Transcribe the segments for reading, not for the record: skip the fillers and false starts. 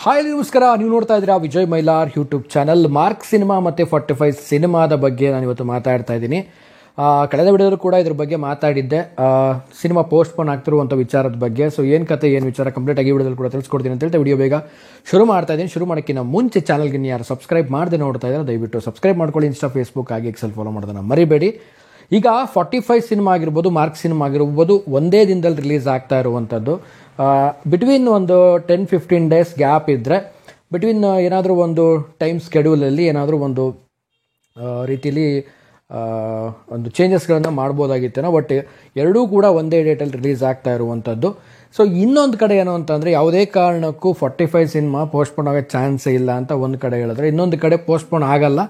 Hi ನಮಸ್ಕಾರ, ನೀವು ನೋಡ್ತಾ ಇದ್ದೀರಾ Vijay Mylar YouTube channel. Mark cinema ಮತ್ತು 45 ಸಿನಿಮಾದ ಬಗ್ಗೆ ನಾನು ಇವತ್ತು ಮಾತಾಡ್ತಾ ಇದ್ದೀನಿ. ಕಳೆದ ವಿಡಿಯೋದಲ್ಲೂ ಕೂಡ ಇದ್ರ ಬಗ್ಗೆ ಮಾತಾಡಿದ್ದೆ, ಸಿನಿಮಾ ಪೋಸ್ಟ್ಪೋನ್ ಆಗ್ತಿರುವಂಥ ವಿಚಾರದ ಬಗ್ಗೆ. ಸೊ ಏನು ಕತೆ ಏನು ವಿಚಾರ ಕಂಪ್ಲೀಟ್ ಆಗಿ ವಿಡಿಯೋದಲ್ಲಿ ಕೂಡ ತಿಳಿಸ್ಕೊಡ್ತೀನಿ ಅಂತ ಹೇಳ್ತಾ ವಿಡಿಯೋ ಬೇಗ ಶುರು ಮಾಡ್ತಾ ಇದ್ದೀನಿ. ಶುರು ಮಾಡೋಕ್ಕಿಂತ ಮುಂಚೆ ಚಾನಲ್ಗೆ ಯಾರು ಸಬ್ಸ್ಕ್ರೈಬ್ ಮಾಡದೆ ನೋಡ್ತಾ ಇದ್ದಾರೆ ದಯವಿಟ್ಟು ಸಬ್ಸ್ಕ್ರೈಬ್ ಮಾಡ್ಕೊಳ್ಳಿ. ಇನ್ಸ್ಟಾ, ಫೇಸ್ಬುಕ್ ಹಾಗೆ ಎಕ್ಸೆಲ್ ಫಾಲೋ ಮಾಡೋದನ್ನು ಮರಿಬೇಡಿ. ಈಗ 45 ಸಿನಿಮಾ ಆಗಿರ್ಬೋದು, ಮಾರ್ಕ್ ಸಿನಿಮಾ ಆಗಿರ್ಬೋದು, ಒಂದೇ ದಿನದಲ್ಲಿ ರಿಲೀಸ್ ಆಗ್ತಾ ಇರುವಂಥದ್ದು. ಬಿಟ್ವೀನ್ ಒಂದು 10-15 ಡೇಸ್ ಗ್ಯಾಪ್ ಇದ್ದರೆ, ಬಿಟ್ವೀನ್ ಏನಾದರೂ ಒಂದು ಟೈಮ್ ಸ್ಕೆಡ್ಯೂಲಲ್ಲಿ ಏನಾದರೂ ಒಂದು ರೀತಿಲಿ ಒಂದು ಚೇಂಜಸ್ಗಳನ್ನು ಮಾಡ್ಬೋದಾಗಿತ್ತೇನೋ. ಬಟ್ ಎರಡೂ ಕೂಡ ಒಂದೇ ಡೇಟಲ್ಲಿ ರಿಲೀಸ್ ಆಗ್ತಾ ಇರುವಂಥದ್ದು. ಸೊ ಇನ್ನೊಂದು ಕಡೆ ಏನು ಅಂತಂದರೆ, ಯಾವುದೇ ಕಾರಣಕ್ಕೂ 45 ಸಿನಿಮಾ ಪೋಸ್ಟ್ಪೋನ್ ಆಗೋ ಚಾನ್ಸೇ ಇಲ್ಲ ಅಂತ ಒಂದು ಕಡೆ ಹೇಳಿದ್ರೆ, ಇನ್ನೊಂದು ಕಡೆ ಪೋಸ್ಟ್ಪೋನ್ ಆಗಲ್ಲ,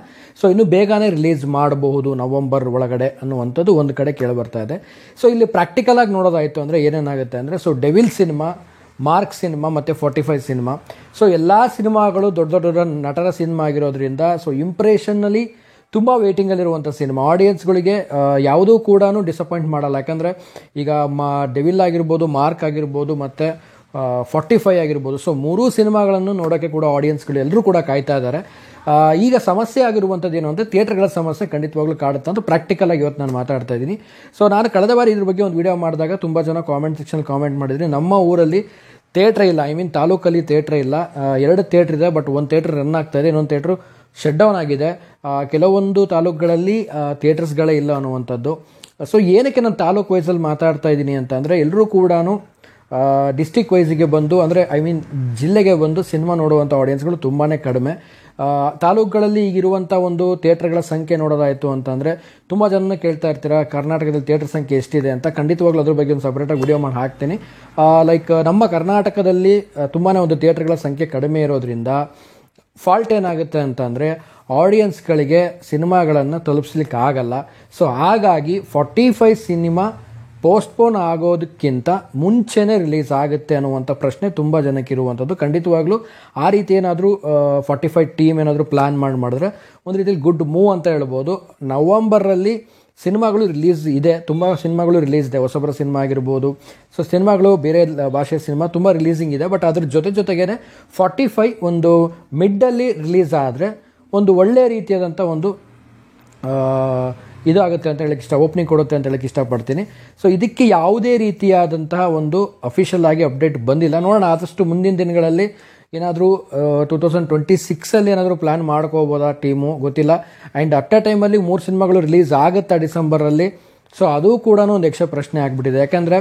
ಸೊ ಇನ್ನೂ ಬೇಗನೆ ರಿಲೀಸ್ ಮಾಡಬಹುದು ನವಂಬರ್ ಒಳಗಡೆ ಅನ್ನುವಂಥದ್ದು ಒಂದು ಕಡೆ ಕೇಳಿಬರ್ತಾ ಇದೆ. ಸೊ ಇಲ್ಲಿ ಪ್ರಾಕ್ಟಿಕಲ್ ಆಗಿ ನೋಡೋದಾಯಿತು ಅಂದರೆ ಏನೇನಾಗುತ್ತೆ ಅಂದರೆ, so devil cinema, mark cinema ಮತ್ತು 45 ಸಿನಿಮಾ, ಸೊ ಎಲ್ಲ ಸಿನಿಮಾಗಳು ದೊಡ್ಡ ದೊಡ್ಡ ನಟರ ಸಿನಿಮಾ ಆಗಿರೋದ್ರಿಂದ ಸೊ ಇಂಪ್ರೆಷನ್ನಲ್ಲಿ ತುಂಬ ವೇಟಿಂಗಲ್ಲಿರುವಂಥ ಸಿನಿಮಾ. ಆಡಿಯನ್ಸ್ಗಳಿಗೆ ಯಾವುದೂ ಕೂಡ ಡಿಸಪಾಯಿಂಟ್ ಮಾಡಲ್ಲ. ಯಾಕಂದರೆ ಈಗ ಡೆವಿಲ್ ಆಗಿರ್ಬೋದು, ಮಾರ್ಕ್ ಆಗಿರ್ಬೋದು ಮತ್ತು 45 ಆಗಿರ್ಬೋದು, ಸೊ ಮೂರೂ ಸಿನಿಮಾಗಳನ್ನು ನೋಡೋಕ್ಕೆ ಕೂಡ ಆಡಿಯನ್ಸ್ಗಳು ಎಲ್ಲರೂ ಕೂಡ ಕಾಯ್ತಾ ಇದ್ದಾರೆ. ಈಗ ಸಮಸ್ಯೆ ಆಗಿರುವಂಥದ್ದು ಏನು ಅಂದರೆ, ಥಿಯೇಟರ್ಗಳ ಸಮಸ್ಯೆ ಖಂಡಿತವಾಗ್ಲೂ ಕಾಡುತ್ತೆ ಅಂತ ಪ್ರಾಕ್ಟಿಕಲ್ ಆಗಿ ಇವತ್ತು ನಾನು ಮಾತಾಡ್ತಾ ಇದ್ದೀನಿ. ಸೊ ನಾನು ಕಳೆದ ಬಾರಿ ಇದ್ರ ಬಗ್ಗೆ ಒಂದು ವಿಡಿಯೋ ಮಾಡಿದಾಗ ತುಂಬ ಜನ ಕಾಮೆಂಟ್ ಸೆಕ್ಷನ್ ಕಾಮೆಂಟ್ ಮಾಡಿದ್ರಿ, ನಮ್ಮ ಊರಲ್ಲಿ ಥಿಯೇಟ್ರೇ ಇಲ್ಲ, ತಾಲೂಕಲ್ಲಿ ಥಿಯೇಟ್ರೇ ಇಲ್ಲ, 2 ಥಿಯೇಟ್ರ್ ಇದೆ, ಬಟ್ ಒಂದು ಥಿಯೇಟ್ರ್ ರನ್ ಆಗ್ತಾ ಇದೆ, ಇನ್ನೊಂದು ಥಿಯೇಟ್ರು ಶಟ್ ಡೌನ್ ಆಗಿದೆ, ಕೆಲವೊಂದು ತಾಲೂಕುಗಳಲ್ಲಿ ಥಿಯೇಟರ್ಸ್ಗಳೇ ಇಲ್ಲ ಅನ್ನುವಂಥದ್ದು. ಸೊ ಏನಕ್ಕೆ ನಾನು ತಾಲೂಕು ವೈಸಲ್ಲಿ ಮಾತಾಡ್ತಾ ಇದ್ದೀನಿ ಅಂತ ಅಂದರೆ, ಎಲ್ಲರೂ ಕೂಡ ಡಿಸ್ಟಿಕ್ ವೈಸಿಗೆ ಬಂದು ಅಂದರೆ ಜಿಲ್ಲೆಗೆ ಬಂದು ಸಿನಿಮಾ ನೋಡುವಂಥ ಆಡಿಯನ್ಸ್ಗಳು ತುಂಬಾ ಕಡಿಮೆ. ತಾಲೂಕುಗಳಲ್ಲಿ ಈಗಿರುವಂಥ ಒಂದು ಥಿಯೇಟರ್ಗಳ ಸಂಖ್ಯೆ ನೋಡೋದಾಯಿತು ಅಂತಂದರೆ, ತುಂಬ ಜನ ಕೇಳ್ತಾ ಇರ್ತೀರಾ ಕರ್ನಾಟಕದಲ್ಲಿ ಥಿಯೇಟರ್ ಸಂಖ್ಯೆ ಎಷ್ಟಿದೆ ಅಂತ. ಖಂಡಿತವಾಗ್ಲೂ ಅದ್ರ ಬಗ್ಗೆ ಒಂದು ಸಪ್ರೇಟಾಗಿ ವಿಡಿಯೋ ಮಾಡಿ ಹಾಕ್ತೀನಿ. ಲೈಕ್ ನಮ್ಮ ಕರ್ನಾಟಕದಲ್ಲಿ ತುಂಬಾ ಒಂದು ಥಿಯೇಟರ್ಗಳ ಸಂಖ್ಯೆ ಕಡಿಮೆ ಇರೋದ್ರಿಂದ ಫಾಲ್ಟ್ ಏನಾಗುತ್ತೆ ಅಂತಂದರೆ, ಆಡಿಯನ್ಸ್ಗಳಿಗೆ ಸಿನಿಮಾಗಳನ್ನು ತಲುಪಿಸ್ಲಿಕ್ಕೆ ಆಗಲ್ಲ. ಸೊ ಹಾಗಾಗಿ 45 ಸಿನಿಮಾ ಪೋಸ್ಟ್ಪೋನ್ ಆಗೋದಕ್ಕಿಂತ ಮುಂಚೆನೇ ರಿಲೀಸ್ ಆಗುತ್ತೆ ಅನ್ನುವಂಥ ಪ್ರಶ್ನೆ ತುಂಬ ಜನಕ್ಕೆ ಇರುವಂಥದ್ದು. ಖಂಡಿತವಾಗ್ಲೂ ಆ ರೀತಿ ಏನಾದರೂ 45 ಟೀಮ್ ಏನಾದರೂ ಪ್ಲ್ಯಾನ್ ಮಾಡಿದ್ರೆ ಒಂದು ರೀತಿಯಲ್ಲಿ ಗುಡ್ ಮೂವ್ ಅಂತ ಹೇಳ್ಬೋದು. ನವಂಬರಲ್ಲಿ ಸಿನಿಮಾಗಳು ರಿಲೀಸ್ ಇದೆ, ತುಂಬ ಸಿನಿಮಾಗಳು ರಿಲೀಸ್ ಇದೆ, ಹೊಸಬರ ಸಿನಿಮಾ ಆಗಿರ್ಬೋದು. ಸೊ ಸಿನಿಮಾಗಳು ಬೇರೆ ಭಾಷೆಯ ಸಿನಿಮಾ ತುಂಬ ರಿಲೀಸಿಂಗ್ ಇದೆ. ಬಟ್ ಅದ್ರ ಜೊತೆಗೇ 45 ಒಂದು ಮಿಡ್ಡಲ್ಲಿ ರಿಲೀಸ್ ಆದರೆ ಒಂದು ಒಳ್ಳೆ ರೀತಿಯಾದಂಥ ಒಂದು ಇದಾಗುತ್ತೆ ಅಂತ ಹೇಳಕ್ಕೆ ಓಪನಿಂಗ್ ಕೊಡುತ್ತೆ ಅಂತ ಹೇಳಕ್ಕೆ ಇಷ್ಟಪಡ್ತೀನಿ. ಸೊ ಇದಕ್ಕೆ ಯಾವುದೇ ರೀತಿಯಾದಂತಹ ಒಂದು ಅಫಿಷಿಯಲ್ ಆಗಿ ಅಪ್ಡೇಟ್ ಬಂದಿಲ್ಲ. ನೋಡೋಣ, ಆದಷ್ಟು ಮುಂದಿನ ದಿನಗಳಲ್ಲಿ ಏನಾದರೂ 2026 ಏನಾದರೂ ಪ್ಲ್ಯಾನ್ ಮಾಡ್ಕೋಬೋದಾ ಟೀಮು, ಗೊತ್ತಿಲ್ಲ. ಆ್ಯಂಡ್ ಅಟ್ ಎ ಟೈಮಲ್ಲಿ 3 ಸಿನಿಮಾಗಳು ರಿಲೀಸ್ ಆಗುತ್ತಾ ಡಿಸೆಂಬರಲ್ಲಿ? ಸೊ ಅದು ಕೂಡ ಒಂದು ಯಕ್ಷ ಪ್ರಶ್ನೆ ಆಗಿಬಿಟ್ಟಿದೆ. ಯಾಕಂದರೆ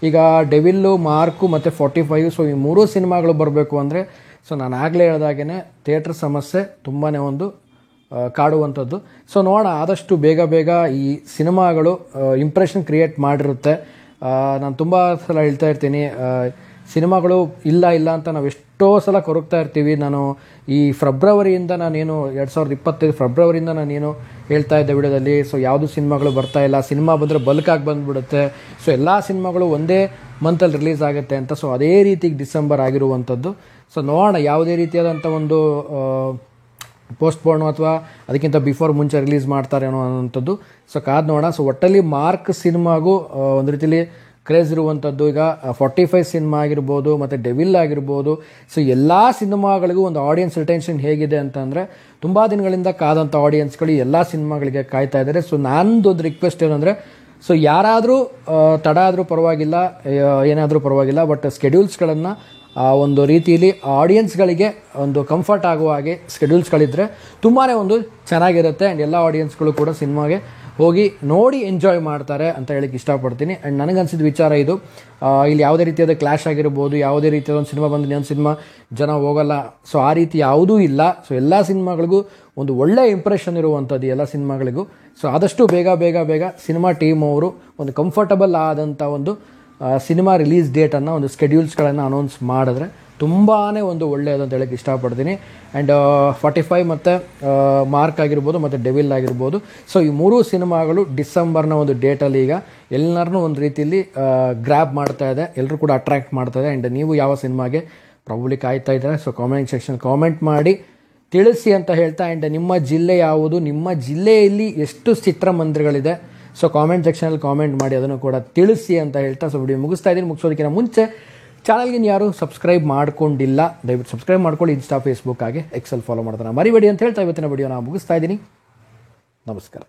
ಈಗ ಡೆವಿಲ್ಲು, ಮಾರ್ಕು ಮತ್ತು 45, ಸೊ ಈ 3 ಸಿನಿಮಾಗಳು ಬರಬೇಕು ಅಂದರೆ, ಸೊ ನಾನು ಆಗಲೇ ಹೇಳಿದಾಗೇ ಥಿಯೇಟ್ರ್ ಸಮಸ್ಯೆ ತುಂಬಾ ಒಂದು ಕಾಡುವಂಥದ್ದು. ಸೊ ನೋಡೋಣ, ಆದಷ್ಟು ಬೇಗ ಈ ಸಿನಿಮಾಗಳು ಇಂಪ್ರೆಷನ್ ಕ್ರಿಯೇಟ್ ಮಾಡಿರುತ್ತೆ. ನಾನು ತುಂಬ ಸಲ ಹೇಳ್ತಾ ಇರ್ತೀನಿ, ಸಿನಿಮಾಗಳು ಇಲ್ಲ ಅಂತ ನಾವು ಎಷ್ಟೋ ಸಲ ಕೊರಗ್ತಾ ಇರ್ತೀವಿ. ನಾನು ಈ ಫೆಬ್ರವರಿಯಿಂದ ನಾನೇನು 2025 ಫೆಬ್ರವರಿಯಿಂದ ನಾನೇನು ಹೇಳ್ತಾ ಇದ್ದೆ ವಿಡಿಯೋದಲ್ಲಿ, ಸೊ ಯಾವುದು ಸಿನಿಮಾಗಳು ಬರ್ತಾ ಇಲ್ಲ, ಸಿನಿಮಾ ಬಂದರೆ ಬಲ್ಕಾಗಿ ಬಂದುಬಿಡುತ್ತೆ, ಸೊ ಎಲ್ಲ ಸಿನಿಮಾಗಳು ಒಂದೇ ಮಂತಲ್ಲಿ ರಿಲೀಸ್ ಆಗುತ್ತೆ ಅಂತ. ಸೊ ಅದೇ ರೀತಿಗೆ ಡಿಸೆಂಬರ್ ಆಗಿರುವಂಥದ್ದು. ಸೊ ನೋಡೋಣ ಯಾವುದೇ ರೀತಿಯಾದಂಥ ಒಂದು ಪೋಸ್ಟ್ಪೋನು ಅಥವಾ ಅದಕ್ಕಿಂತ ಬಿಫೋರ್ ಮುಂಚೆ ರಿಲೀಸ್ ಮಾಡ್ತಾರೆ ಅನ್ನೋವಂಥದ್ದು. ಸೊ ಕಾದು ನೋಡೋಣ. ಸೊ ಒಟ್ಟಲ್ಲಿ ಮಾರ್ಕ್ ಸಿನಿಮಾಗೂ ಒಂದು ರೀತಿಲಿ ಕ್ರೇಜ್ ಇರುವಂಥದ್ದು. ಈಗ 45 ಸಿನಿಮಾ ಆಗಿರ್ಬೋದು ಮತ್ತು ಡೆವಿಲ್ ಆಗಿರ್ಬೋದು, ಸೊ ಎಲ್ಲ ಸಿನಿಮಾಗಳಿಗೂ ಒಂದು ಆಡಿಯನ್ಸ್ ರಿಟೆನ್ಷನ್ ಹೇಗಿದೆ ಅಂತಂದರೆ, ತುಂಬ ದಿನಗಳಿಂದ ಕಾದಂಥ ಆಡಿಯನ್ಸ್ಗಳು ಎಲ್ಲ ಸಿನಿಮಾಗಳಿಗೆ ಕಾಯ್ತಾ ಇದ್ದಾರೆ. ಸೊ ನಂದೊಂದು ರಿಕ್ವೆಸ್ಟ್ ಏನಂದರೆ, ಸೊ ಯಾರಾದರೂ ತಡ ಆದರೂ ಪರವಾಗಿಲ್ಲ, ಏನಾದರೂ ಪರವಾಗಿಲ್ಲ, ಬಟ್ ಸ್ಕೆಡ್ಯೂಲ್ಸ್ಗಳನ್ನು ಒಂದು ರೀತಿಯಲ್ಲಿ ಆಡಿಯನ್ಸ್ಗಳಿಗೆ ಒಂದು ಕಂಫರ್ಟ್ ಆಗುವ ಹಾಗೆ ಸ್ಕೆಡ್ಯೂಲ್ಸ್ಗಳಿದ್ದರೆ ತುಂಬಾ ಒಂದು ಚೆನ್ನಾಗಿರುತ್ತೆ. ಆ್ಯಂಡ್ ಎಲ್ಲ ಆಡಿಯನ್ಸ್ಗಳು ಕೂಡ ಸಿನಿಮಾಗೆ ಹೋಗಿ ನೋಡಿ ಎಂಜಾಯ್ ಮಾಡ್ತಾರೆ ಅಂತ ಹೇಳಕ್ಕೆ ಇಷ್ಟಪಡ್ತೀನಿ. ಆ್ಯಂಡ್ ನನಗನ್ಸಿದ ವಿಚಾರ ಇದು. ಇಲ್ಲಿ ಯಾವುದೇ ರೀತಿಯಾದ ಕ್ಲಾಶ್ ಆಗಿರ್ಬೋದು, ಯಾವುದೇ ರೀತಿಯಾದ ಒಂದು ಸಿನಿಮಾ ಬಂದು ಇನ್ನೊಂದು ಸಿನಿಮಾ ಜನ ಹೋಗಲ್ಲ, ಸೊ ಆ ರೀತಿ ಯಾವುದೂ ಇಲ್ಲ. ಸೊ ಎಲ್ಲ ಸಿನಿಮಾಗಳಿಗೂ ಒಂದು ಒಳ್ಳೆಯ ಇಂಪ್ರೆಷನ್ ಇರುವಂಥದ್ದು ಎಲ್ಲ ಸಿನಿಮಾಗಳಿಗೂ. ಸೊ ಆದಷ್ಟು ಬೇಗ ಸಿನಿಮಾ ಟೀಮ್ ಅವರು ಒಂದು ಕಂಫರ್ಟಬಲ್ ಆದಂಥ ಒಂದು ಸಿನಿಮಾ ರಿಲೀಸ್ ಡೇಟನ್ನು, ಒಂದು ಸ್ಕೆಡ್ಯೂಲ್ಸ್ಗಳನ್ನು ಅನೌನ್ಸ್ ಮಾಡಿದ್ರೆ ತುಂಬಾ ಒಂದು ಒಳ್ಳೆಯದಂತ ಹೇಳಕ್ಕೆ ಇಷ್ಟಪಡ್ತೀನಿ. ಆ್ಯಂಡ್ 45 ಮತ್ತು ಮಾರ್ಕ್ ಆಗಿರ್ಬೋದು ಮತ್ತು ಡೆವಿಲ್ ಆಗಿರ್ಬೋದು, ಸೊ ಈ 3 ಸಿನಿಮಾಗಳು ಡಿಸೆಂಬರ್ನ ಒಂದು ಡೇಟಲ್ಲಿ ಈಗ ಎಲ್ಲರನ್ನೂ ಒಂದು ರೀತಿಯಲ್ಲಿ ಗ್ರ್ಯಾಬ್ ಮಾಡ್ತಾ ಇದೆ, ಎಲ್ಲರೂ ಕೂಡ ಅಟ್ರ್ಯಾಕ್ಟ್ ಮಾಡ್ತಾ ಇದೆ. ಆ್ಯಂಡ್ ನೀವು ಯಾವ ಸಿನಿಮಾಗೆ ಪ್ರಾಬಬ್ಲಿ ಕಾಯ್ತಾ ಇದ್ದಾರೆ, ಸೊ ಕಾಮೆಂಟ್ ಸೆಕ್ಷನ್ ಕಾಮೆಂಟ್ ಮಾಡಿ ತಿಳಿಸಿ ಅಂತ ಹೇಳ್ತಾ. ಆ್ಯಂಡ್ ನಿಮ್ಮ ಜಿಲ್ಲೆ ಯಾವುದು, ನಿಮ್ಮ ಜಿಲ್ಲೆಯಲ್ಲಿ ಎಷ್ಟು ಚಿತ್ರಮಂದಿರಗಳಿದೆ, ಸೊ ಕಾಮೆಂಟ್ ಸೆಕ್ಷನಲ್ಲಿ ಕಾಮೆಂಟ್ ಮಾಡಿ ಅದನ್ನು ಕೂಡ ತಿಳಿಸಿ ಅಂತ ಹೇಳ್ತಾ ಸೊ ವಿಡಿಯೋ ಮುಗಿಸ್ತಾ ಇದ್ದೀನಿ. ಮುಗಿಸೋದಕ್ಕಿಂತ ಮುಂಚೆ ಚಾನಲ್ಗೆ ಯಾರು ಸಬ್ಸ್ಕ್ರೈಬ್ ಮಾಡ್ಕೊಂಡಿಲ್ಲ ದಯವಿಟ್ಟು ಸಬ್ಸ್ಕ್ರೈಬ್ ಮಾಡ್ಕೊಳ್ಳಿ. ಇನ್ಸ್ಟಾ, ಫೇಸ್ಬುಕ್ ಹಾಗೆ ಎಕ್ಸೆಲ್ ಫಾಲೋ ಮಾಡ್ತಾನೆ ಮರಿಬೇಡಿ ಅಂತ ಹೇಳ್ತಾ ಇವತ್ತಿನ ವಿಡಿಯೋನ ಮುಗಿಸ್ತಾ ಇದ್ದೀನಿ. ನಮಸ್ಕಾರ.